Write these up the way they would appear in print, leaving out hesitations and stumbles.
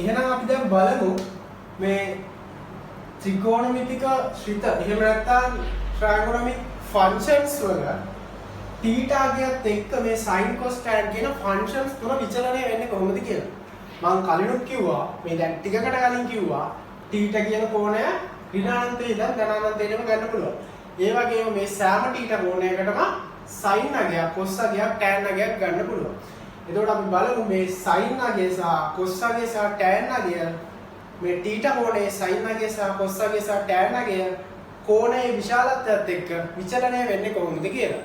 එහෙනම් අපි දැන් බලමු මේ ත්‍රිකෝණමිතික ශ්‍රිත එහෙම නැත්නම් trigonometric functions වල theta කියත් එක්ක මේ sin cos tan කියන functions තුන විචලනය වෙන්නේ කොහොමද කියලා. මම කලිනුත් කිව්වා මේ දැන් ටිකකට කලින් කිව්වා theta කියන කෝණය ඍණානන්තයේ ඉඳන් ධනානන්තයටම ගන්න පුළුවන්. ඒ වගේම මේ සෑම theta කෝණයකටම sin අගයක් cos අගයක් tan අගයක් ගන්න පුළුවන්. එතකොට අපි බලමු මේ sin අගය සහ cos අගය සහ tan අගය මේ theta කෝණයේ sin අගය සහ cos අගය සහ tan අගය කෝණයේ විශාලත්වයත් එක්ක විචලනය වෙන්නේ කොහොමද කියලා.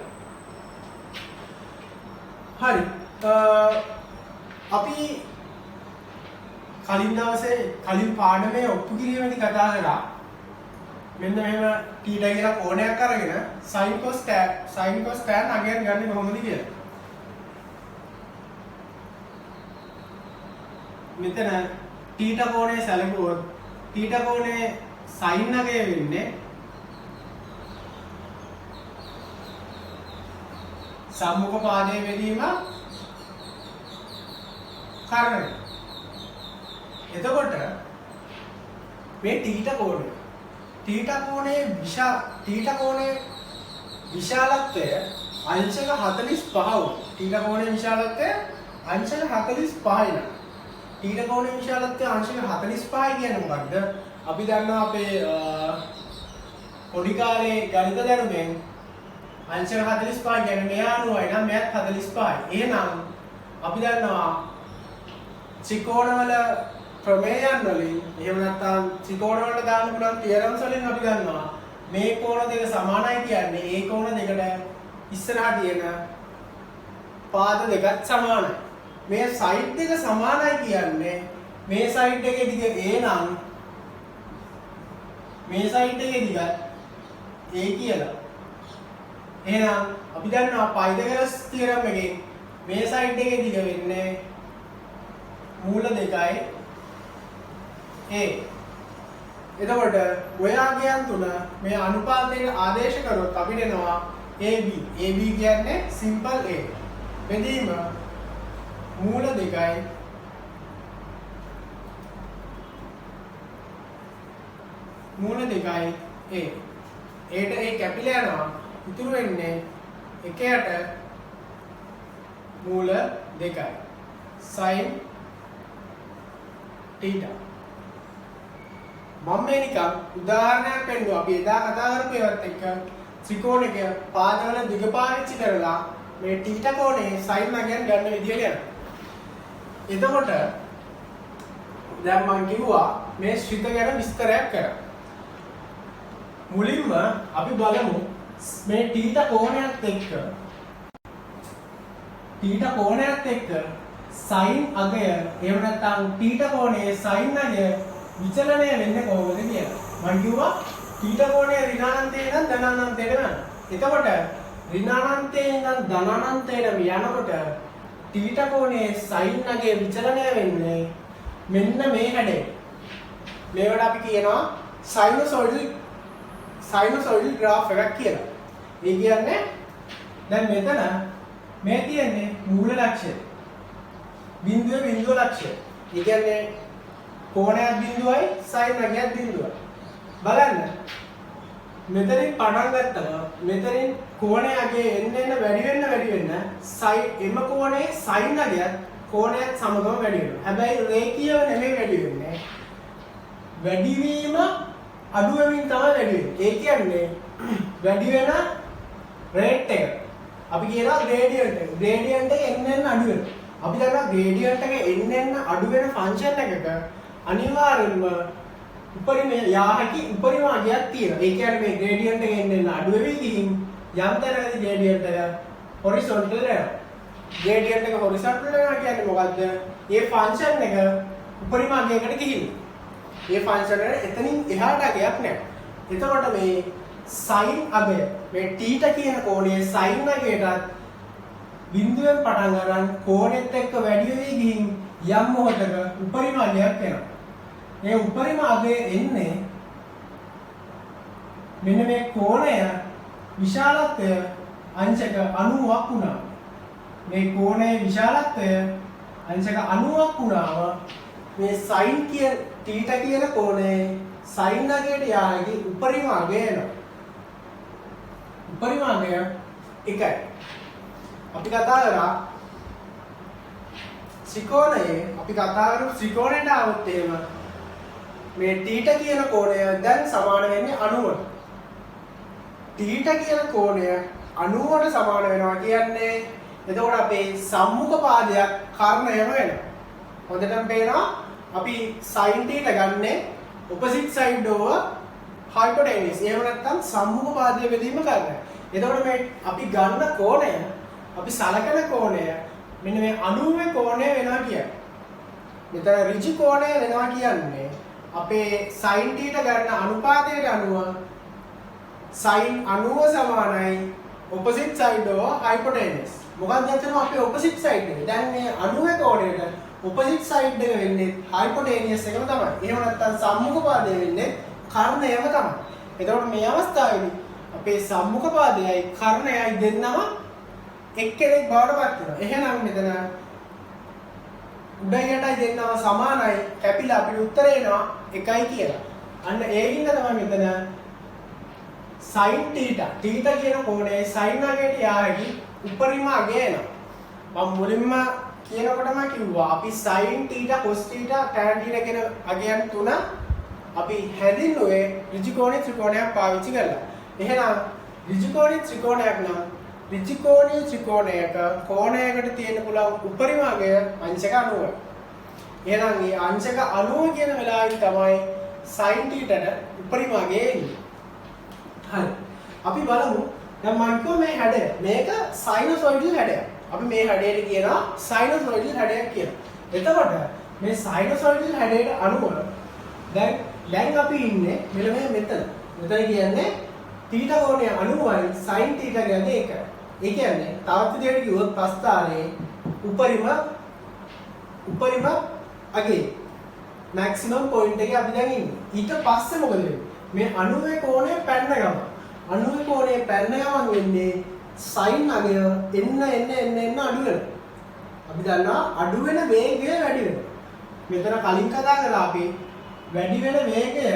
හරි. අපි කලින් දවසේ කලින් පාඩමේ ඔප්පු කිරීමේදී කතා කරා මෙන්න මෙහෙම theta කියලා කෝණයක් අරගෙන sin cos tan අගයන් ගන්න කොහොමද කියලා. මෙතන theta කෝණය සැලකුවොත් theta කෝණයේ sin අගය වෙන්නේ සම්මුඛ පාදයේ වෙදීම කරණය. එතකොට මේ θ කෝණයේ විශාලත්වය අංශක 45 වුණා. θ කෝණයේ විශාලත්වය අංශක 45යි නේ. θ කෝණයේ විශාලත්වය අංශක 45යි කියන්නේ මොකක්ද? අපි දන්නවා අපේ පොඩි කාලේ ගණිත දැනුමෙන් අංශක 45 කියන්නේ මෙයා 90යි නම් මෙයාත් 45යි. එහෙනම් අපි දන්නවා ත්‍රිකෝණවල ප්‍රමේයයන් වලින් එහෙම නැත්නම් ත්‍රිකෝණ වලට දාන්න පුළුවන් තියරම්ස් වලින් අපි දන්නවා මේ කෝණ දෙක සමානයි කියන්නේ ඒ කෝණ දෙකට ඉස්සරහා තියෙන පාද දෙකත් සමානයි. මේ සයිඩ් දෙක සමානයි කියන්නේ මේ සයිඩ් එකේ දිග a නම් මේ සයිඩ් එකේ දිග a කියලා. එහෙනම් අපි දන්නවා පයිතගොරස් තියරම් එකෙන් මේ සයිඩ් එකේ දිග වෙන්නේ මූල දෙකයි a. එතකොට ඔය ආගයන් තුන මේ අනුපාතයට ආදේශ කරොත් අපිට එනවා AB. AB කියන්නේ සිම්පල් a. බෙදීම මූල දෙකයි a. ඒට a කැපිලා යනවා. ඉතුරු වෙන්නේ එකයට මූල දෙකයි sin theta. මම මේ නිකන් උදාහරණයක් පෙන්නුවා. අපි එදා කතා කරපු ඒවත් එක්ක ත්‍රිකෝණයක පාදවල දිග පාවිච්චි කරලා මේ θ කෝණයේ sin අගයන් ගන්න විදිය ගැන. එතකොට දැන් මම කිව්වා මේ ශ්‍රිත ගැන විස්තරයක් කරා. මුලින්ම අපි බලමු මේ θ කෝණයත් එක්ක sin අගය එහෙම නැත්නම් θ කෝණයේ sin අගය විචලනය වෙන්නේ කොහොමද කියලා. මම කිව්වා θ කෝණය ඍණානන්තයේ ඉඳන් ධනානන්තයට යනවා. එතකොට ඍණානන්තයේ ඉඳන් ධනානන්තයට යනකොට θ කෝණයේ sin අගය විචලනය වෙන්නේ මෙන්න මේ හැඩේ. මේවට අපි කියනවා sinusoidal graph එකක් කියලා. ඒ කියන්නේ දැන් මෙතන මේ තියෙන්නේ මූල ලක්ෂය. බිඳුව ලක්ෂය. ඒ කියන්නේ කෝණයක් බිඳුවයි sin අගයක් බිඳුවයි. බලන්න. මෙතනින් පටන් ගත්තම මෙතනින් කෝණයේ අගය එන්න වැඩි වෙන්න එම කෝණයේ sin අගයත් කෝණයත් සමගම වැඩි වෙනවා. හැබැයි රේඛීයව නෙමෙයි වැඩි වෙන්නේ. වැඩි වීම අඩු වෙමින් තමයි වැඩි වෙන්නේ. ඒ කියන්නේ වැඩි වෙන රේට් එක අපි කියනවා ග්‍රේඩියන්ට් එක. ග්‍රේඩියන්ට් එක එන්න අඩු වෙනවා. අපි දන්නවා ග්‍රේඩියන්ට් එක එන්න අඩු වෙන ෆන්ක්ෂන් එකක අනිවාර්යෙන්ම උපරිම යාහකි උපරිම අගයක් තියෙනවා. ඒ කියන්නේ මේ ග්‍රේඩියන්ට් එක එන්න අඩු වෙවි ගිහින් යම් තැනකදී ග්‍රේඩියන්ට් එක හොරිසොන්ටල් යනවා. ග්‍රේඩියන්ට් එක හොරිසොන්ටල් යනවා කියන්නේ මොකද්ද? මේ ෆන්ක්ෂන් එක උපරිම අගයකට ගිහින්. මේ ෆන්ක්ෂන් එක එතනින් එහාට අගයක් නැහැ. එතකොට මේ sin අගය මේ θ කියන කෝණයේ sin අගයටත් බිඳුවෙන් පටන් ගන්න කෝණෙත් එක්ක වැඩි වෙවි ගිහින් යම් මොහොතක උපරිම අගයක් එනවා. මේ උපරිම අගය එන්නේ මෙන්න මේ කෝණය විශාලත්වය අංශක 90ක් වුණා. මේ කෝණයේ විශාලත්වය අංශක 90ක් වුණාම මේ sin කියන θ කියන කෝණය sin අගයට යාගේ උපරිම අගය එනවා. උපරිම අගය එකයි. අපි කතා කරා ත්‍රිකෝණයේ අපි කතා කරමු ත්‍රිකෝණයට આવොත් එහෙම මේ θ කියන කෝණය දැන් සමාන වෙන්නේ 90ට. θ කියන කෝණය 90ට සමාන වෙනවා කියන්නේ එතකොට අපේ සම්මුඛ පාදයක් කර්ණයම වෙනවා. හොඳටම පේනවා අපි sin θ ගන්නේ opposite side over hypotenuse. එහෙම නැත්නම් සම්මුඛ පාදයේ බෙදීම කරනවා. එතකොට මේ අපි ගන්න කෝණය අපි සලකන කෝණය මෙන්න මේ 90 කෝණය වෙනවා කියන්නේ. මෙතන ඍජු කෝණය වෙනවා කියන්නේ අපේ sin θ ගන්න අනුපාතයට අනුව sin 90 සමානයි opposite side over hypotenuse. මොකක්ද එතන අපේ opposite side එක. දැන් මේ 90 කෝණයට opposite side එක වෙන්නේ hypotenuse එකම තමයි. එහෙම නැත්නම් සම්මුඛ පාදය වෙන්නේ කර්ණයම තමයි. එතකොට මේ අවස්ථාවේදී අපේ සම්මුඛ පාදයයි කර්ණයයි දෙන්නම එක්කෙනෙක් බවට පත් වෙනවා. එහෙනම් මෙතන උඩයටයි දෙන්නම සමානයි. කැපිලා අපිට උත්තරේ එනවා 1යි කියලා. අන්න ඒකින්ද තමයි මෙතන sin θ කියන කෝණයේ sin අගයට යාවි උපරිම අගය එනවා. මම මුලින්ම කියනකොටම කිව්වා අපි sin θ cos θ tan θ කියන අගයන් තුන අපි හැදින්නුවේ ඍජුකෝණී ත්‍රිකෝණයක් පාවිච්චි කරලා. එහෙනම් ඍජුකෝණී ත්‍රිකෝණයක් නම් ඍජුකෝණී ත්‍රිකෝණයක කෝණයකට තියෙන පුළුවන් උපරිම අගය අංශක 90. එහෙනම් මේ අංශක 90 කියන වෙලාවෙන් තමයි sin θට උපරිම අගය එන්නේ. හරි. අපි බලමු දැන් මම කිව්වා මේ හැඩය. මේක sinusoidal හැඩයක්. අපි මේ හැඩයට කියනවා sinusoidal හැඩයක් කියලා. එතකොට මේ sinusoidal හැඩයට අනුව දැන් අපි ඉන්නේ මෙන්න මෙතන. මෙතන කියන්නේ θ කෝණය 90යි sin θ කියන්නේ 1. ඒ කියන්නේ තවත් විදිහට කිව්වොත් ප්‍රස්ථාරයේ උපරිම අගේ maximum point එකේ අපි දැන් ඉන්නේ. ඊට පස්සේ මොකද වෙන්නේ? මේ 90 කෝණය පැන්න ගමන් 90 කෝණය පැන්න ගමන් වෙන්නේ sin අගය එන්න අඩු වෙනවා. අපි දන්නවා අඩු වෙන වේගය වැඩි වෙනවා. මෙතන කලින් කතා කරා අපි වැඩි වෙන වේගය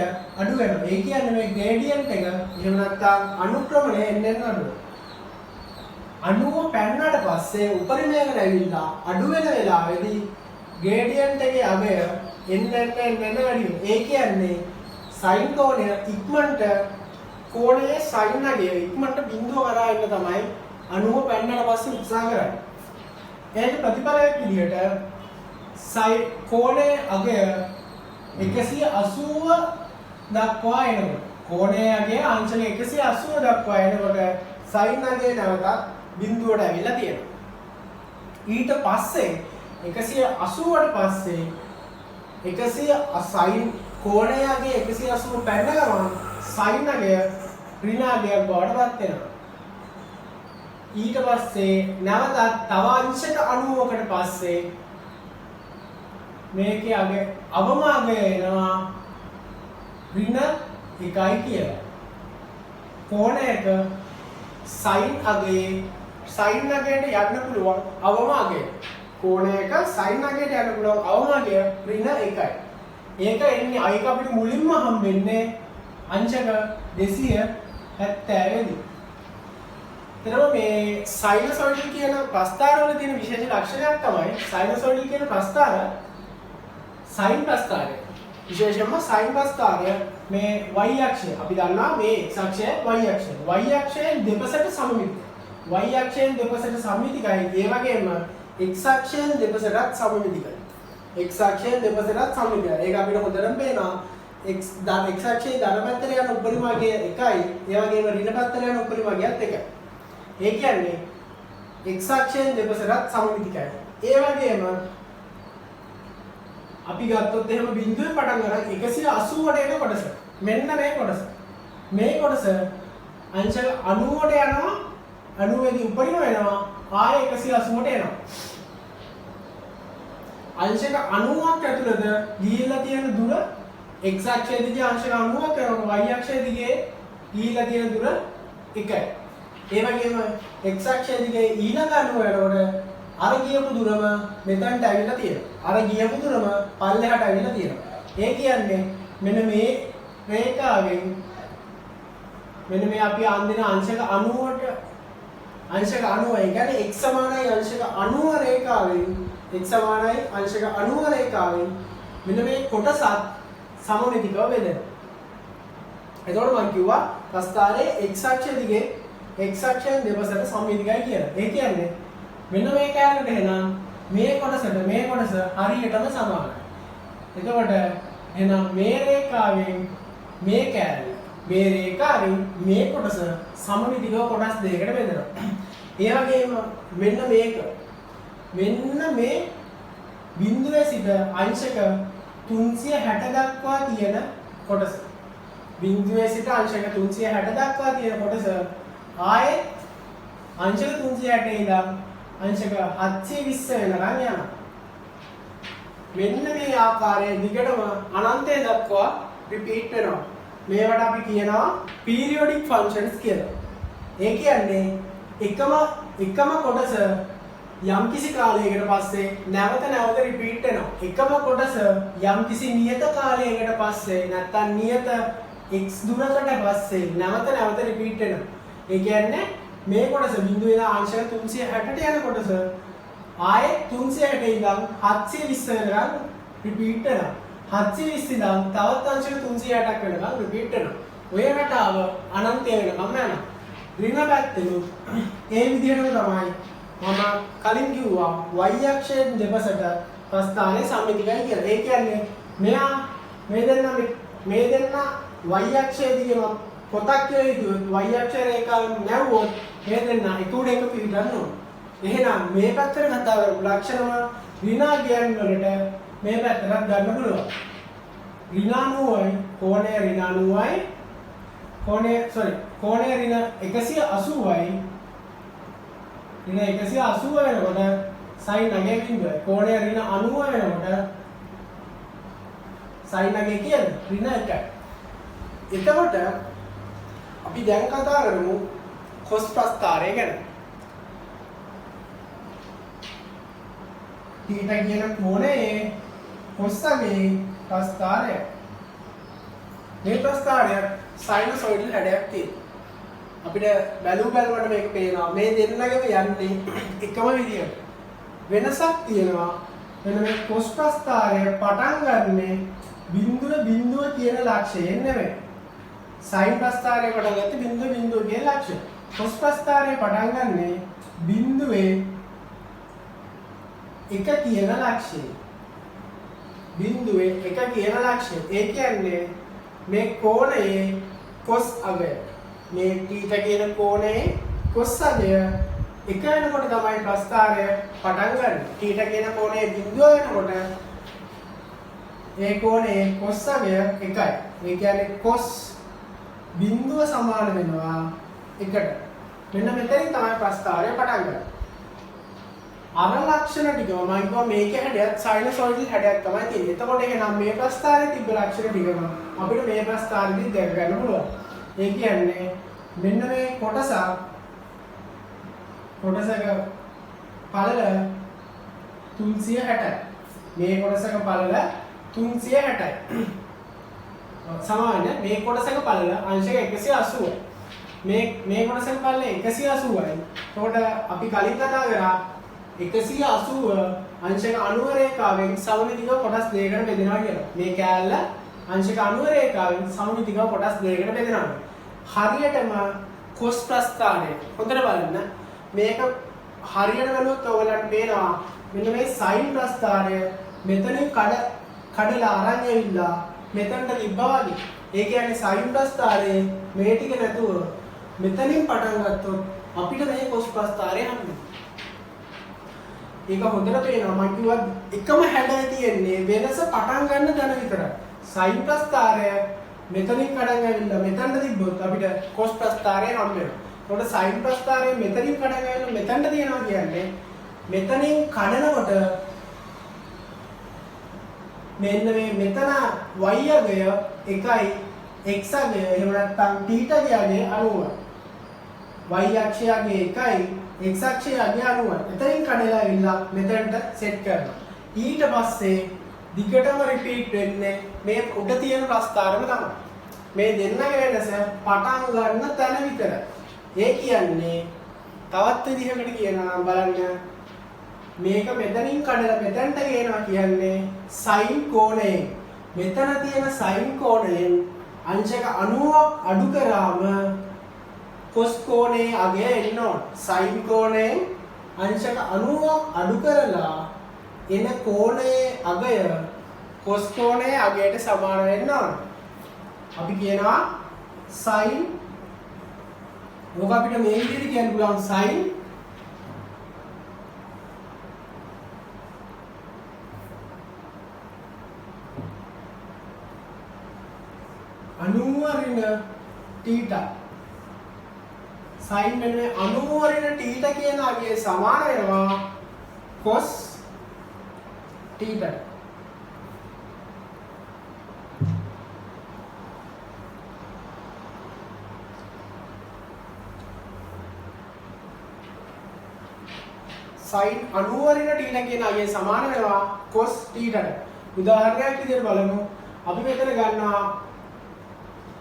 අඩු වෙනවා. ඒ කියන්නේ මේ gradient එක එහෙම නැත්නම් අනුක්‍රමණය එන්න අඩු වෙනවා. 90 පැන්නට පස්සේ උපරිමයකට ඇවිල්ලා අඩු වෙන වෙලාවේදී gradient එකේ අගය එන්න වැඩි වෙනවා. ඒ කියන්නේ sin කෝණය ඉක්මනට කෝණයේ sin අගය ඉක්මනට බිඳුව කරා එන්න තමයි 90 පැන්නට පස්සේ උත්සාහ කරන්නේ. එහෙනම් ප්‍රතිඵලයක් විදිහට sin කෝණයේ අගය 180 දක්වා එනකොට කෝණයේ අගය අංශක 180 දක්වා එනකොට sin අගය නැවත බිඳුවට ඇවිල්ලා තියෙනවා. ඊට පස්සේ 180ට පස්සේ 100 sin කෝණයේ අගය 180 පැන්න ගමන් sin අගය ඍණ අගයක් බවට පත් වෙනවා. ඊට පස්සේ නැවත තව අංශක 90කට පස්සේ මේකේ අගය අවම අගය එනවා ඍණ 1යි කියලා. කෝණයක sin අගයට යන්න පුළුවන් අවම අගය. කෝණයක sin අගයට යන්න පුළුවන් අවම අගය ඍණ 1යි. ඒක එන්නේ අයික අපිට මුලින්ම හම්බෙන්නේ අංශක 270 දී. එතකොට මේ sinusoidal කියන ප්‍රස්ථාර වල තියෙන විශේෂ ලක්ෂණයක් තමයි sinusoidal කියන ප්‍රස්ථාර sin ප්‍රස්ථාරය. විශේෂයෙන්ම sin ප්‍රස්ථාරය මේ y අක්ෂය අපි දන්නවා මේ x අක්ෂය y අක්ෂය. y අක්ෂයෙන් දෙපසට සමමිතිකයි. y අක්ෂයෙන් දෙපසට සමමිතිකයි. ඒ වගේම x අක්ෂයෙන් දෙපසටත් සමමිතිකයි. x අක්ෂයෙන් දෙපසටත් සමමිතිකයි. ඒක අපිට හොඳටම පේනවා. x අක්ෂයේ ධන පැත්තට යන උපරිම අගය 1යි. ඒ වගේම ඍණ පැත්තට යන උපරිම අගයත් 1යි. ඒ කියන්නේ x අක්ෂයෙන් දෙපසටත් සමමිතිකයි. ඒ වගේම අපි ගත්තොත් එහෙම බිඳුවේ පටන් ගන්න 180ට එන කොටස. මෙන්න මේ කොටස. මේ කොටස අංශක 90ට යනවා. 90 දී උපරිම වෙනවා. ආයෙ 180ට එනවා. අංශක 90ක් ඇතුළත ගිහිල්ලා තියෙන දුර x අක්ෂය දිගේ අංශක 90ක් කරනවා. y අක්ෂය දිගේ ගිහිල්ලා තියෙන දුර 1යි. ඒ වගේම x අක්ෂය දිගේ ඊළඟ අණුව යනකොට අර ගියපු දුරම මෙතනට ඇවිල්ලා තියෙනවා. අර ගියපු දුරම පල්ලෙහාට ඇවිල්ලා තියෙනවා. ඒ කියන්නේ මෙන්න මේ රේඛාවෙන් මෙන්න මේ අපි අන්දින අංශක 90ට अंशक 90 है यानी x समानයි अंशक 90 රේඛාවෙන් x समानයි अंशक 90 රේඛාවෙන් මෙන්න මේ කොටසත් සමමිතිකව බෙදෙනවා. එතකොට මම කිව්වා ප්‍රස්ථාරයේ x අක්ෂය දිගේ x අක්ෂයෙන් දෙපසට සමමිතිකයි කියලා. ඒ කියන්නේ මෙන්න මේ කෑල්ලට එහෙනම් මේ කොටස හරියටම සමානයි. එතකොට එහෙනම් මේ රේඛාවෙන් මේ කෑල්ල මේ රේඛාවෙන් මේ කොටස සමමිතිකව කොටස් දෙකකට බෙදෙනවා. ඒ වගේම මෙන්න මේ බිඳුවේ සිට අංශක 360 දක්වා තියෙන කොටස. බිඳුවේ සිට අංශක 360 දක්වා තියෙන කොටස ආයේ अंशक 360 ඉඳන් अंशक 720 වෙනකන් යනවා. මෙන්න මේ ආකාරයේ දිගටම අනන්තය දක්වා රිපීට් වෙනවා. මේවට අපි කියනවා පීරියොඩික් ෆන්ක්ෂන්ස් කියලා. ඒ කියන්නේ එකම කොටස යම්කිසි කාලයකට පස්සේ නැවත රිපීට් වෙනවා. එකම කොටස යම්කිසි නියත කාලයකට පස්සේ නැත්තම් නියත x දුරකට පස්සේ නැවත රිපීට් වෙනවා. ඒ කියන්නේ මේ කොටස බිඳුවේ ඉඳන් අංශක 360ට යන කොටස ආයේ 360 ඉඳන් 720 වෙනකන් රිපීට් වෙනවා. 720 ඉඳන් තවත් අංශක 360ක් වෙනකන් රිපීට් වෙනවා. ඔය රටාව අනන්තය වෙනකම් යනවා. ඍණ පැත්තෙනුත් ඒ විදිහටම තමයි මම කලින් කිව්වා y අක්ෂයෙන් දෙපසට ප්‍රස්ථානයේ සම්මිතිකයි කියලා. ඒ කියන්නේ මෙයා මේ දෙන්න y අක්ෂයේ දිගම පොතක් කියලා හිතුවොත් y අක්ෂ රේඛාවෙන් නැවුවොත් මේ දෙන්න එකට එක පිටන්න ඕන. එහෙනම් මේ පැත්තට කතා කරපු ලක්ෂණම ඍණාගයන් වලට මේ පැත්තට ගන්න පුළුවන්. ඍණ 90යි කෝණය ඍණ 90යි කෝණය ඍණ 180යි ඍණ 180 වෙනකොට sin 9 බිඳුවයි. කෝණය ඍණ 90 වෙනකොට sin 9 කියන්නේ ඍණ 1යි. එතකොට අපි දැන් කතා කරමු cos ප්‍රස්ථාරය ගැන. θ කියන කෝණයේ cosගේ ප්‍රස්ථාරය. මේ ප්‍රස්ථාරය සයිනසොයිඩල් හැඩයක් තියෙනවා. අපිට බැලුවට මේක පේනවා. මේ දෙන්නගෙම යන්නේ එකම විදියට. වෙනසක් තියෙනවා. මෙන්න මේ cos ප්‍රස්ථාරය පටන් ගන්නෙ බිඳුව කියන ලක්ෂයෙන් නෙමෙයි. sin ප්‍රස්ථාරය පටන් ගත්තේ බිඳුව කියන ලක්ෂය. cos ප්‍රස්ථාරය පටන් ගන්නෙ බිඳුවේ 1 කියන ලක්ෂය. බිඳුවේ 1 කියන ලක්ෂය. ඒ කියන්නේ මේ කෝණයේ cos අගය. මේ θ කියන කෝණයේ cos අගය 1 වෙනකොට තමයි ප්‍රස්ථාරය පටන් ගන්න. θ කියන කෝණයේ බිඳුව වෙනකොට ඒ කෝණයේ cos අගය 1යි. ඒ කියන්නේ cos බිඳුව සමාන වෙනවා 1ට. මෙන්න මෙතනින් තමයි ප්‍රස්ථාරය පටන් ගන්නේ. අර ලක්ෂණ ටිකම මම කිව්වා මේකේ හැඩයත් සයිනසොයිඩල් හැඩයක් තමයි තියෙන්නේ. එතකොට එහෙනම් මේ ප්‍රස්ථාරයේ තිබ්බ ලක්ෂණ ටිකම අපිට මේ ප්‍රස්ථාරෙදි දැක ගන්න පුළුවන්. ඒ කියන්නේ මෙන්න මේ කොටසක පළල 360යි. මේ කොටසක පළල 360යි. සමාන මේ කොටසක පළල අංශක 180යි. මේ කොටසක පළල 180යි. එතකොට අපි කලින් කතා කරා 180 अंशक 90 රේඛාවෙන් සමමිතිකව කොටස් දෙකකට බෙදෙනවා කියලා. මේ කෑල්ල अंशक 90 රේඛාවෙන් සමමිතිකව කොටස් දෙකකට බෙදෙනවා. හරියටම cos ප්‍රස්ථානය හොඳට බලන්න. මේක හරියට බලුවොත් ඔයගලන්ට පේනවා මෙන්න මේ sin ප්‍රස්ථානය මෙතනින් කඩලා අරන් ඇවිල්ලා මෙතනට තිබ්බා වගේ. ඒ කියන්නේ sin ප්‍රස්ථානයේ මේ ටික නැතුව මෙතනින් පටන් ගත්තොත් අපිට මේ cos ප්‍රස්ථානය හම්බෙනවා. ඒක හොඳට පේනවා. මම කිව්වා එකම හැඩය තියෙන්නේ වෙනස පටන් ගන්න තැන විතරයි. sin ප්‍රස්ථාරය මෙතනින් කඩන් ඇවිල්ලා මෙතනට තිබ්බොත් අපිට cos ප්‍රස්ථාරය හම්බ වෙනවා. ඒකට sin ප්‍රස්ථාරය මෙතනින් කඩන් ඇවිල්ලා මෙතනට තියනවා කියන්නේ මෙතනින් කඩනකොට මෙන්න මේ මෙතන y අගය 1යි x අගය එහෙම නැත්නම් θ අගය 90යි. y අක්ෂයගේ 1යි x අක්ෂයේ අගය 90යි. එතනින් කඩලා ඇවිල්ලා මෙතනට සෙට් කරනවා. ඊට පස්සේ දිගටම රිපීට් වෙන්නේ මේ උඩ තියෙන ප්‍රස්ථාරම තමයි. මේ දෙන්නගේ වෙනස පටන් ගන්න තැන විතර. ඒ කියන්නේ තවත් විදිහකට කියනවා නම් බලන්න මේක මෙතනින් කඩලා මෙතනට ගේනවා කියන්නේ sin කෝණයෙන්. මෙතන තියෙන sin කෝණයෙන් අංශක 90ක් අඩු කරාම cos කෝණයේ අගය එන්න ඕන. sin කෝණයෙන් අංශක 90ක් අඩු කරලා එන කෝණයේ අගය cos කෝණයේ අගයට සමාන වෙන්න ඕන. අපි කියනවා sin ඕක අපිට මේ විදිහට කියන්න පුළුවන් sin 90 ඍණ θ sin මෙන්න 90 ඍණ θ කියන අගය සමාන වෙනවා cos θ. sin 90 ඍණ θ කියන අගය සමාන වෙනවා cos θ. උදාහරණයක් විදිහට බලමු. අපි මෙතන ගන්නවා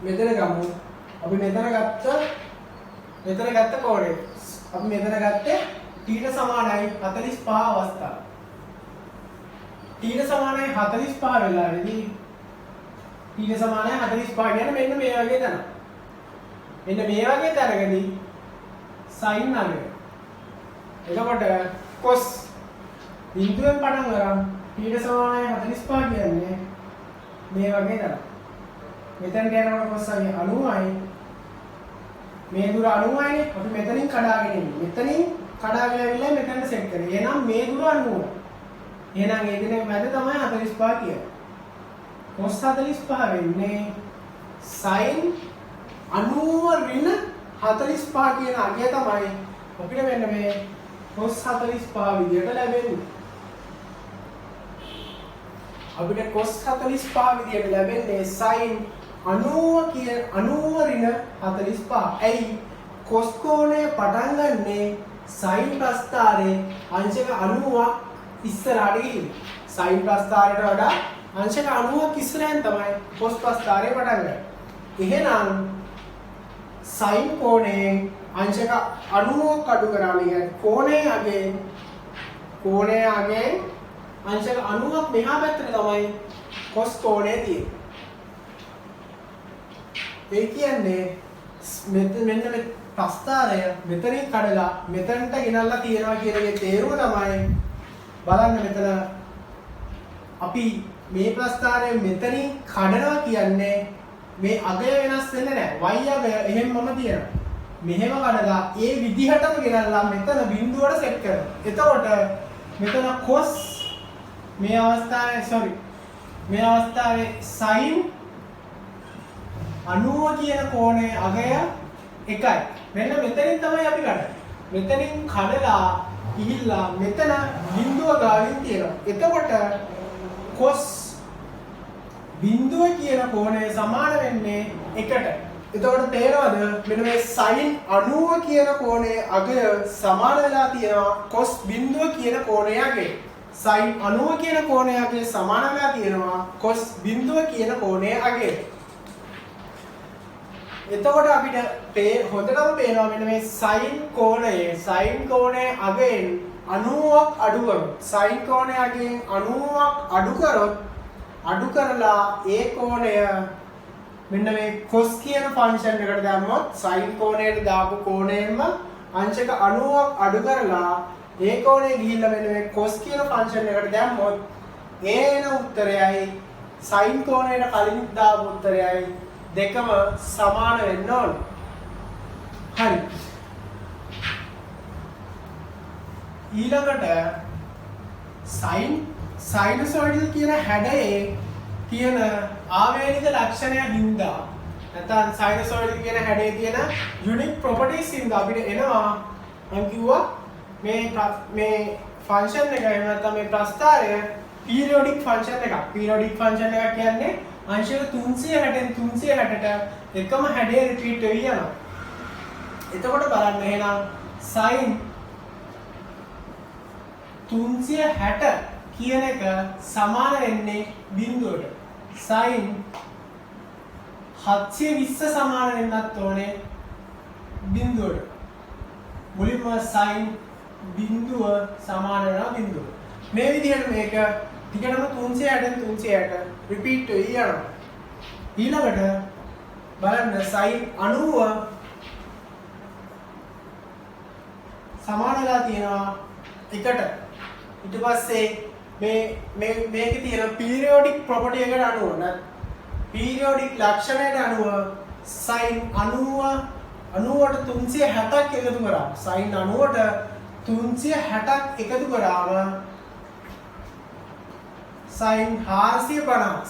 මෙතන ගමු. අපි මෙතන ගත්ත කෝණය. අපි මෙතන ගත්තේ θ සමානයි 45 අවස්ථාව. θ සමානයි 45 වෙලාවේදී θ සමානයි 45 කියන්නේ මෙන්න මේ වගේ තැන. මෙන්න මේ වගේ තැනකදී sin අගය. එතකොට cos බිඳුවෙන් පටන් ගන්න θ සමානයි 45 කියන්නේ මේ වගේ තැන. මෙතන යනකොට cos අගය 90යි. මේ දුර 90යිනේ. අපි මෙතනින් කඩාගෙන ඉන්නේ. මෙතනින් කඩාගෙන ඇවිල්ලා මෙතනට සෙට් කරේ. එහෙනම් මේ දුර 90යි. එහෙනම් ඒ දෙකේ මැද තමයි 45 කියන්නේ. cos 45 වෙන්නේ sin 90 ඍණ 45 කියන අගය තමයි අපිට මෙන්න මේ cos 45 විදියට ලැබෙන්නේ. අපිට cos 45 විදියට ලැබෙන්නේ sin 90 ඍණ 45. ඇයි cos කෝණය පටන් ගන්නේ sin ප්‍රස්ථාරයේ අංශක 90ක් ඉස්සරහට ගිහින්. sin ප්‍රස්ථාරයට වඩා අංශක 90ක් ඉස්සරහින් තමයි cos ප්‍රස්ථාරය පටන් ගන්නේ. එහෙනම් sin කෝණයෙන් අංශක 90ක් අඩු කරාම කියන්නේ කෝණයේ අගයෙන් අංශක 90ක් මෙහා පැත්තට තමයි cos කෝණය තියෙන්නේ. ඒ කියන්නේ මෙන්න මේ ප්‍රස්ථාරය මෙතනින් කඩලා මෙතනට ගෙනල්ලා තියනවා කියන එකේ තේරුම තමයි බලන්න මෙතන අපි මේ ප්‍රස්ථාරය මෙතනින් කඩනවා කියන්නේ මේ අගය වෙනස් වෙන්නේ නැහැ. y අගය එහෙම්මම තියෙනවා. මෙහෙම කඩලා ඒ විදිහටම ගෙනල්ලා මෙතන බිඳුවට සෙට් කරනවා. එතකොට මෙතන cos මේ අවස්ථාවේ sin 90 කියන කෝණයේ අගය 1යි. මෙන්න මෙතනින් තමයි අපි කඩන්නේ. මෙතනින් කඩලා ගිහිල්ලා මෙතන බිඳුව ගාවින් තියෙනවා. එතකොට cos බිඳුව කියන කෝණය සමාන වෙන්නේ 1ට. එතකොට තේරෙනවද මෙන්න මේ sin 90 කියන කෝණයේ අගය සමාන වෙලා තියෙනවා cos බිඳුව කියන කෝණයේ අගය. sin 90 කියන කෝණයේ අගය සමාන වෙලා තියෙනවා cos බිඳුව කියන කෝණයේ අගය. එතකොට අපිට හොඳටම පේනවා මෙන්න මේ sin කෝණයේ අගයෙන් 90ක් අඩු කරොත් sin කෝණයේ අගයෙන් 90ක් අඩු කරලා ඒ කෝණය මෙන්න මේ cos කියන ෆන්ක්ෂන් එකට දැම්මොත් sin කෝණයට දාපු කෝණයෙන්ම අංශක 90ක් අඩු කරලා ඒ කෝණය ගිහිල්ලා මෙන්න මේ cos කියන ෆන්ක්ෂන් එකට දැම්මොත් ඒ එන උත්තරයයි sin කෝණයට කලින් දාපු උත්තරයයි දෙකම සමාන වෙන්න ඕන. හරි. ඊළඟට sinusoidal කියන හැඩයේ තියෙන ආවේනික ලක්ෂණය හින්දා නැත්නම් sinusoidal කියන හැඩයේ තියෙන unique properties හින්දා අපිට එනවා මම කිව්වා මේ ෆන්ක්ෂන් එක එහෙම නැත්නම් මේ ප්‍රස්ථාරය periodic function එකක්. periodic function එකක් කියන්නේ අංශක 360න් 360ට එකම හැඩය රිපීට් වෙවි යනවා. එතකොට බලන්න එහෙනම් sin 360 කියන එක සමාන වෙන්නේ බිඳුවට. sin 720 සමාන වෙන්නත් ඕනේ බිඳුවට. මුලින්ම sin බිඳුව සමාන වෙනවා බිඳුවට. මේ විදිහට මේක ටිකටම 360 360 රිපීට් වෙයි යනවා. ඊළඟට බලන්න sin 90 සමාන වෙලා තියෙනවා එකට. ඊට පස්සේ මේකේ තියෙන පීරියොඩික් ප්‍රොපර්ටි එකට අනුව පීරියොඩික් ලක්ෂණයට අනුව sin 90ට 360ක් එකතු කරා. sin 90ට 360ක් එකතු කරාම sin 450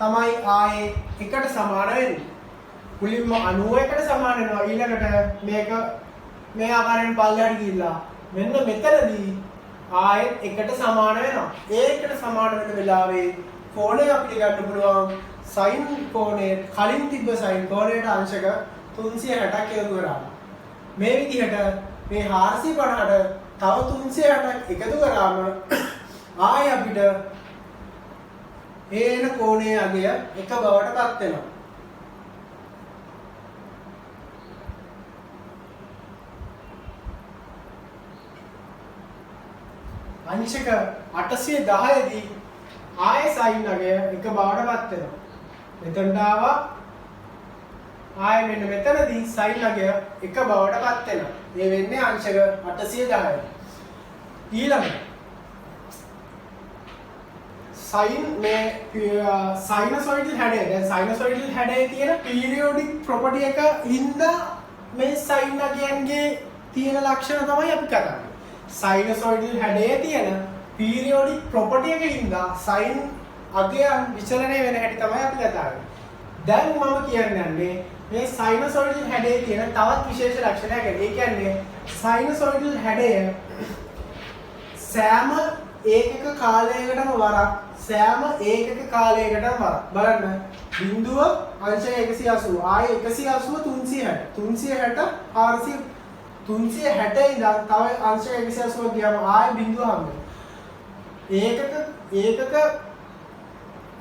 තමයි ආයේ එකට සමාන වෙන්නේ. මුලින්ම 91ට සමාන වෙනවා. ඊළඟට මේක මේ ආකාරයෙන් පල්ලෙහාට ගිහිල්ලා මෙන්න මෙතනදී ආයෙත් එකට සමාන වෙනවා. ඒකට සමාන වෙන වෙලාවේ කෝණය අපිට ගන්න පුළුවන් sin කෝණය කලින් තිබ්බ sin කෝණයට අංශක 360ක් එකතු කරා. මේ විදිහට මේ 450ට තව 360ක් එකතු කරාම ආයෙ අපිට එන කෝණයේ අගය එක බවට පත් වෙනවා. අංශක 810 දී ආයෙ sin අගය එක බවට පත් වෙනවා. මෙතනට ආවා ආයෙ මෙන්න මෙතනදී sin අගය එක බවට පත් වෙනවා. මේ වෙන්නේ අංශක 810. ඊළඟට sin මේ sinusoidal හැඩය. දැන් sinusoidal හැඩයේ තියෙන periodic property එක හින්දා මේ sin අගයන්ගේ තියෙන ලක්ෂණ තමයි අපි කතා කරන්නේ. sinusoidal හැඩයේ තියෙන periodic property එක හින්දා sin අගයන් විචලනය වෙන හැටි තමයි අපි කතා කරන්නේ. දැන් මම කියන්නේ මේ sinusoidal හැඩයේ තියෙන තවත් විශේෂ ලක්ෂණයක්. ඒ කියන්නේ sinusoidal හැඩය සෑම ඒකක කාලයකටම වරක් බලන්න බිඳුව අංශක 180 ආයේ 180 360 400 360 ඉඳන් තව අංශක 180 ගියාම ආයේ බිඳුව හම්බෙනවා. ඒකක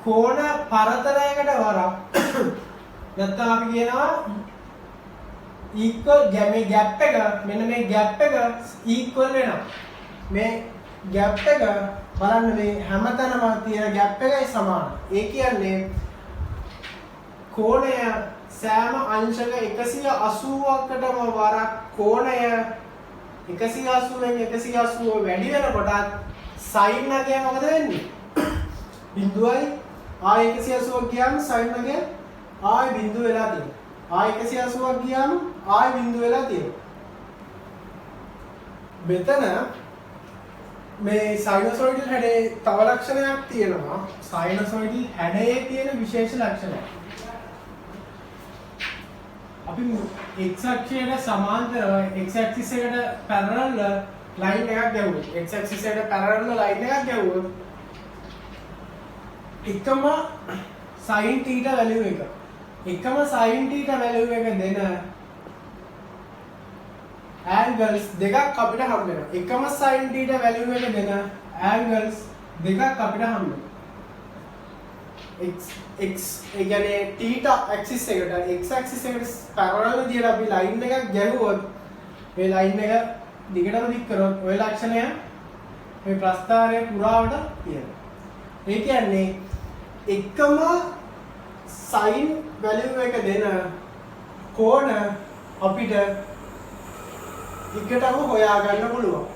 කෝණ පරතරයකට වරක් නැත්නම් අපි කියනවා equal මේ gap එක මෙන්න මේ gap එක equal වෙනවා. මේ gap එක බලන්න මේ හැමතැනම තියෙන gap එකයි සමාන. ඒ කියන්නේ කෝණය සෑම අංශක 180කටම වරක් කෝණය 180න් 180 වැඩි වෙනකොටත් sin අගය මොකද වෙන්නේ? බිඳුවයි ආය 180ක් ගියාම sin අගය ආය බිඳුව වෙලා තියෙනවා. ආය 180ක් ගියාම ආය බිඳුව වෙලා තියෙනවා. මෙතන මේ sinusoidal හැඩේ තව ලක්ෂණයක් තියෙනවා. sinusoidal හැඩයේ තියෙන විශේෂ ලක්ෂණයක්. අපි x අක්ෂයට සමාන්තරව x axis එකට parallel line එකක් ගැහුවොත් x axis එකට parallel line එකක් ගැහුවොත් එකම sin theta value එක දෙන angles දෙකක් අපිට හම්බ වෙනවා. එකම sin theta value එක දෙන angles දෙකක් අපිට හම්බ වෙනවා. x ඒ කියන්නේ theta axis එකට x axis එකට parallel විදියට අපි line එකක් ගැහුවොත් මේ line එක දිගටම දික් කරොත් ওই ලක්ෂණය මේ ප්‍රස්ථාරය පුරාවට තියෙනවා. ඒ කියන්නේ එකම sin value එක දෙන කෝණ අපිට එකටම හොයා ගන්න පුළුවන්.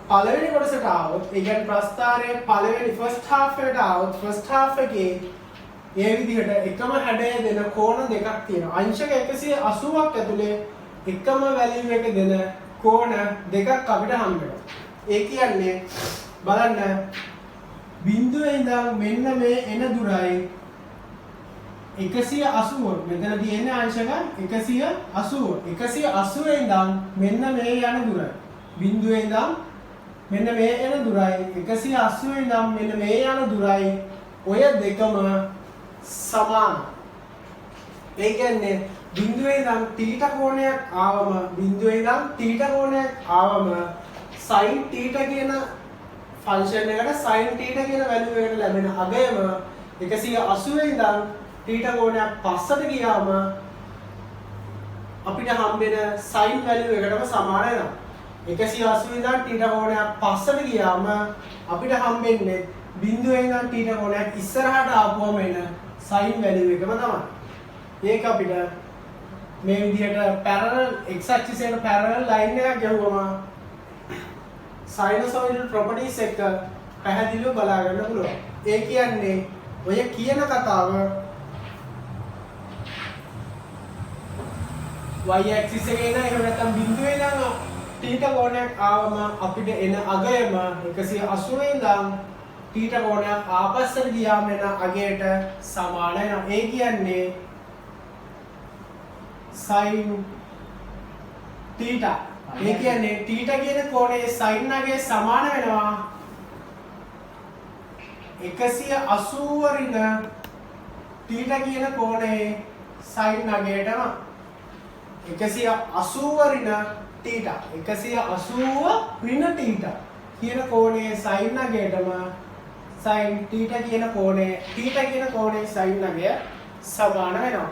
පළවෙනි කොටසට ආවොත් ඒ කියන්නේ ප්‍රස්ථාරයේ පළවෙනි first half එකට ආවොත් first half එකේ ඒ විදිහට එකම හැඩය දෙන කෝණ දෙකක් තියෙනවා. අංශක 180ක් ඇතුලේ එකම value එක දෙන කෝණ දෙකක් අපිට හම්බ වෙනවා. ඒ කියන්නේ බලන්න බිඳුවේ ඉඳන් මෙන්න මේ එන දුරයි 180 මෙතන තියෙන අංශක 180 ඉඳන් මෙන්න මේ යන දුරයි බිඳුවේ ඉඳන් මෙන්න මේ එන දුරයි 180 ඉඳන් මෙන්න මේ යන දුරයි ඔය දෙකම සමාන. ඒ කියන්නේ බිඳුවේ ඉඳන් θ කෝණයක් ආවම sin θ කියන ෆන්ක්ෂන් එකට sin θ කියන වැලියු එකට ලැබෙන අගයම 180 ඉඳන් θ කෝණයක් පස්සට ගියාම අපිට හම්බෙන sin වැලියු එකටම සමාන වෙනවා. 180 ඉඳන් θ කෝණයක් පස්සට ගියාම අපිට හම්බෙන්නේ බිඳුවේ ඉඳන් θ කෝණයක් ඉස්සරහට ආපුවම එන sin වැලියු එකම තමයි. ඒක අපිට මේ විදිහට parallel x axis එකට parallel line එකක් ගැහුවම sinusoidal properties එක පැහැදිලිව බලා ගන්න පුළුවන්. ඒ කියන්නේ ඔය කියන කතාව y axis එකේ ඉඳන් එහෙම නැත්නම් බිඳුවේ ඉඳන් θ කෝණයක් ආවම අපිට එන අගයම 180 ඉඳන් θ කෝණයක් ආපස්සට ගියාම එන අගයට සමාන වෙනවා. ඒ කියන්නේ sin θ. ඒ කියන්නේ θ කියන කෝණයේ sin අගය සමාන වෙනවා 180 ඍණ θ කියන කෝණයේ sin අගයටම 180 ඍණ θ 180 ඍණ θ කියන කෝණයේ sin අගයටම sin θ කියන කෝණයේ sin අගය සමාන වෙනවා.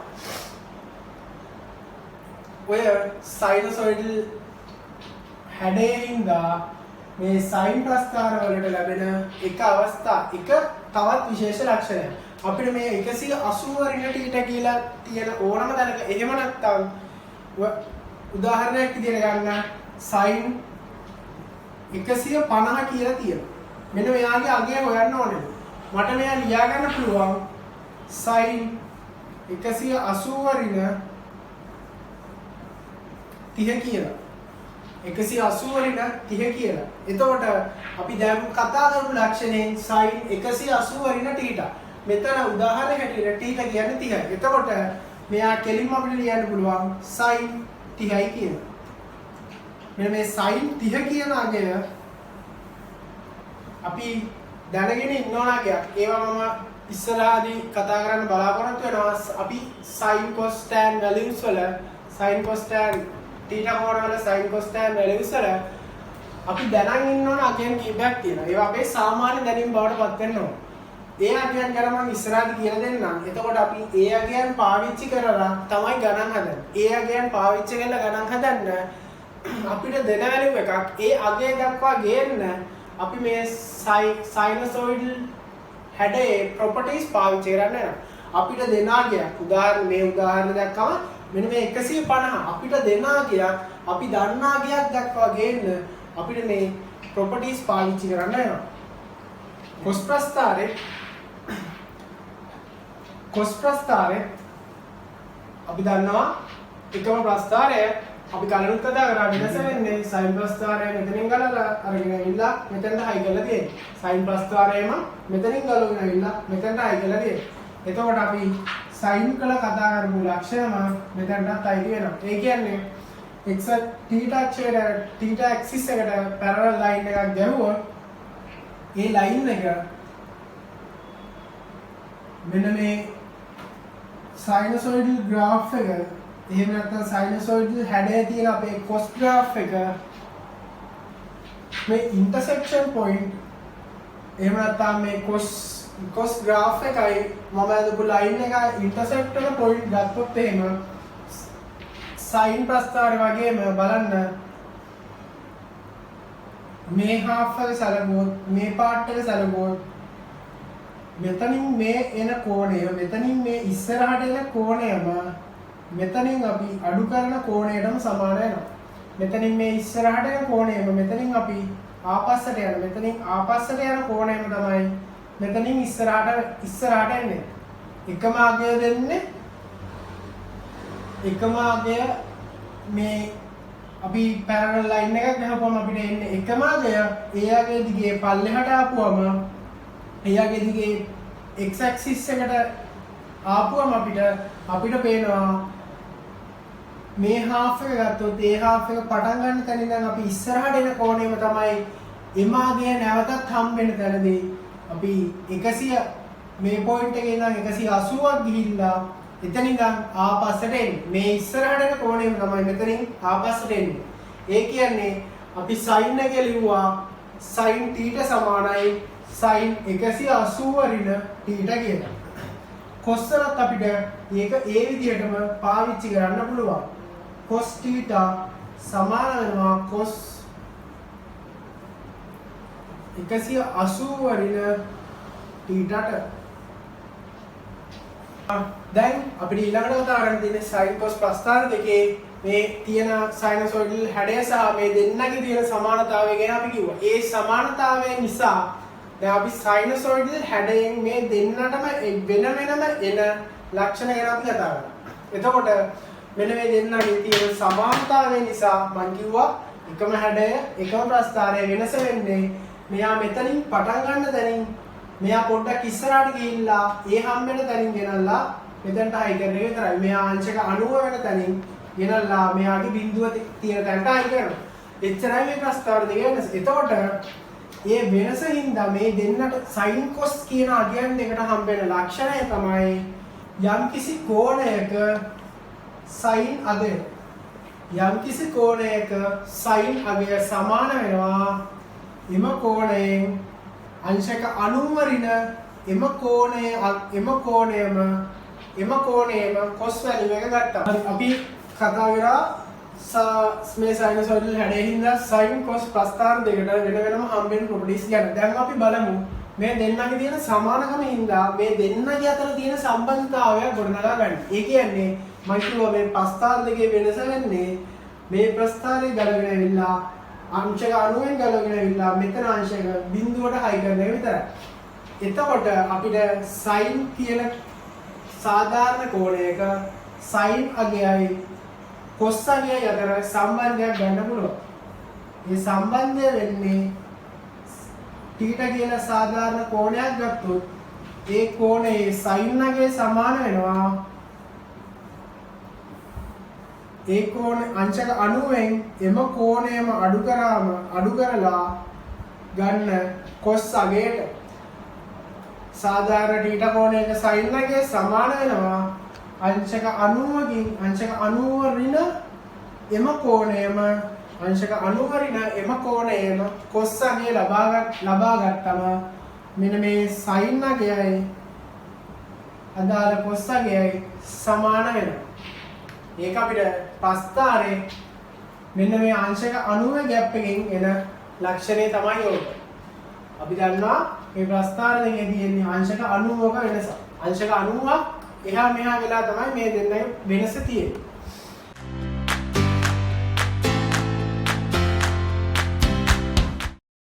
ඔය sinusoidal හැඩයෙන් මේ sin ප්‍රස්ථාර වලට ලැබෙන එක තවත් විශේෂ ලක්ෂණයක්. අපිට මේ 180 ඍණ θ කියලා තියෙන ඕනම දැනක එහෙම නැත්නම් උදාහරණයක් විදිහට ගන්න sin 150 කියලා තියෙනවා. මෙන්න මෙයාගේ අගය හොයන්න ඕනේ. මට මෙයා ලියා ගන්න පුළුවන් sin 180 ඍණ 30 කියලා. 180 ඍණ 30 කියලා. එතකොට අපි දැන් කතා කරමු ලක්ෂණයෙන් sin 180 ඍණ θ. මෙතන උදාහරණ හැටියට θ කියන්නේ 30යි. එතකොට මෙයා කෙලින්ම අපිට ලියන්න පුළුවන් sin 30යි කියලා. මෙන්න මේ sin 30 කියන අගය අපි දැනගෙන ඉන්න ඕන අගයක්. ඒවා මම ඉස්සරහදී කතා කරන්න බලාපොරොත්තු වෙනවා. අපි sin cos tan values වල sin cos tan θ කෝණ වල sin cos tan values වල අපි දැනන් ඉන්න ඕන අගයන් කීපයක් තියෙනවා. ඒවා අපේ සාමාන්‍ය දැනීම් බවට පත් වෙන්න ඕන. ඒ අගයන් ගැන මම ඉස්සරහදී කියලා දෙන්නම්. එතකොට අපි ඒ අගයන් පාවිච්චි කරලා තමයි ගණන් හදන්නේ. ඒ අගයන් පාවිච්චි කරලා ගණන් හදන්න අපිට දෙන වැලියු එකක් ඒ අගය දක්වා ගේන්න අපි මේ sinusoidal හැඩයේ properties පාවිච්චි කරන්න යනවා. අපිට දෙන අගයක් උදාහරණ දැක්කම මෙන්න මේ 150 අපිට දෙන අගයක් අපි දන්න අගයක් දක්වා ගේන්න අපිට මේ properties පාවිච්චි කරන්න යනවා. cos ප්‍රස්ථාරය අපි දන්නවා එකම ප්‍රස්ථාරය අපි කලින් කතා කරා වෙනස වෙන්නේ sin ප්‍රස්ථාරය මෙතනින් ගලලා අරගෙන ඇවිල්ලා මෙතනට හයි කරලා තියෙන්නේ. sin ප්‍රස්ථාරයම මෙතනින් ගලවගෙන ඇවිල්ලා මෙතනට හයි කරලා තියෙන්නේ. එතකොට අපි sin කළ කතා කරමු ලක්ෂණම මෙතනටත් හයි වෙනවා. ඒ කියන්නේ x θ axis එකට parallel line එකක් ගැහුවොත් ඒ line එක මෙන්න මේ sinusoidal graph එක එහෙම නැත්නම් sinusoidal හැඩය තියෙන අපේ cos graph එක මේ intersection point එහෙම නැත්නම් මේ cos graph එකයි මම අදපු line එක intersect වෙන point ගත්තොත් එහෙම sin ප්‍රස්ථාරය වගේම බලන්න මේ half එක සැලකුවොත් මේ part එක සැලකුවොත් මෙතනින් මේ එන කෝණය මෙතනින් මේ ඉස්සරහට එන කෝණයම මෙතනින් අපි අඩු කරන කෝණයටම සමාන වෙනවා. මෙතනින් මේ ඉස්සරහට එන කෝණයම මෙතනින් අපි ආපස්සට යන මෙතනින් ආපස්සට යන කෝණයම තමයි මෙතනින් ඉස්සරහට එන්නේ. එකම අගය දෙන්නේ එකම අගය මේ අපි parallel line එකක් ගහපුවම අපිට එන්නේ එකම අගය ඒ අගය දිගේ පල්ලෙහාට ආපුවම එයාගේ දිගේ x axis එකට ආපුවම අපිට පේනවා මේ half එක ගත්තොත් ඒ half එක පටන් ගන්න තැන ඉඳන් අපි ඉස්සරහට එන කෝණයම තමයි එමාගේ නැවතත් හම්බෙන්න තැනදී අපි 100 මේ පොයින්ට් එකේ ඉඳන් 180ක් ගිහිල්ලා එතන ඉඳන් ආපස්සට එන්නේ. මේ ඉස්සරහට එන කෝණයම තමයි මෙතනින් ආපස්සට එන්නේ. ඒ කියන්නේ අපි sin එක ලිව්වා sin θ සමානයි sin 180 ඍණ θ කියලා. cos වලත් අපිට ඒක ඒ විදිහටම පාවිච්චි කරන්න පුළුවන්. cos θ සමාන වෙනවා cos 180 ඍණ θට. දැන් අපිට ඊළඟට කතා කරන්න තියෙන්නේ sin cos ප්‍රස්ථාන දෙකේ මේ තියෙන සයිනසොයිඩල් හැඩය සහ මේ දෙන්නගේ තියෙන සමානතාවය ගැන අපි කිව්වා. ඒ සමානතාවය නිසා දැන් අපි සයිනසොයිඩල් හැඩයෙන් මේ දෙන්නටම වෙන වෙනම එන ලක්ෂණ ගැන අපි කතා කරනවා. එතකොට මෙන්න මේ දෙන්නගේ තියෙන සමානතාවය නිසා මම කිව්වා එකම හැඩය එකම ප්‍රස්ථානය වෙනස වෙන්නේ මෙයා මෙතනින් පටන් ගන්න තැනින් මෙයා පොඩ්ඩක් ඉස්සරහට ගිහිල්ලා ඒ හම්බෙන තැනින් ගෙනල්ලා මෙතනට හයි කරන එක විතරයි. මෙයා අංශක 90 වෙන තැනින් ගෙනල්ලා මෙයාගේ බිඳුව තියෙන තැනට හයි කරනවා. එච්චරයි මේ ප්‍රස්ථාන දෙක වෙනස. එතකොට මේ වෙනසින්ද මේ දෙන්නට sin cos කියන අගයන් දෙකට හම්බෙන ලක්ෂණය තමයි යම්කිසි කෝණයක sin අගය. යම්කිසි කෝණයක sin අගය සමාන වෙනවා එම කෝණයෙන් अंशक 90 ऋण එම කෝණයම cos වැලියු එක ගත්තා. අපි කතා කරා මේ සයිනසොයිඩල් හැඩේ හින්දා sin cos ප්‍රස්ථාන දෙකට වෙන වෙනම හම්බෙන ප්‍රොපර්ටිස් ගැන. දැන් අපි බලමු මේ දෙන්නගේ තියෙන සමානකම හින්දා මේ දෙන්නගේ අතර තියෙන සම්බන්ධතාවය ගොඩනගා ගන්න. ඒ කියන්නේ මම කිව්වා මේ ප්‍රස්ථාන දෙකේ වෙනස වෙන්නේ මේ ප්‍රස්ථානයේ ගලගෙන ඇවිල්ලා अंशක 90න් ගලගෙන ඇවිල්ලා මෙතන अंशක බිඳුවට හයි කරන එක විතරයි. එතකොට අපිට sin කියන සාධාරණ කෝණයක sin අගයයි cos අගයයි අතර සම්බන්ධයක් ගන්න පුළුවන්. මේ සම්බන්ධය වෙන්නේ θ කියලා සාධාරණ කෝණයක් ගත්තොත් ඒ කෝණයේ sin අගය සමාන වෙනවා ඒ කෝණ अंशක 90න් එම කෝණයම අඩු කරලා ගන්න cos අගයට සාධාරණ θ කෝණයක sin අගය සමාන වෙනවා अंशක 90කින් अंशක 90 ඍණ එම කෝණයම अंशක 90 ඍණ එම කෝණයම cos අගය ලබා ගත්තම මෙන්න මේ sin අගයයි අදාළ cos අගයයි සමාන වෙනවා. ඒක අපිට ප්‍රස්ථාරේ මෙන්න මේ अंशක 90 ગેප් එකකින් එන ලක්ෂණය තමයි ඕක. අපි දන්නවා මේ ප්‍රස්ථාර දෙකේ තියෙන अंशක 90ක වෙනස. अंशක 90ක් එහා මෙහා වෙලා තමයි මේ දෙන්නගේ වෙනස තියෙන්නේ.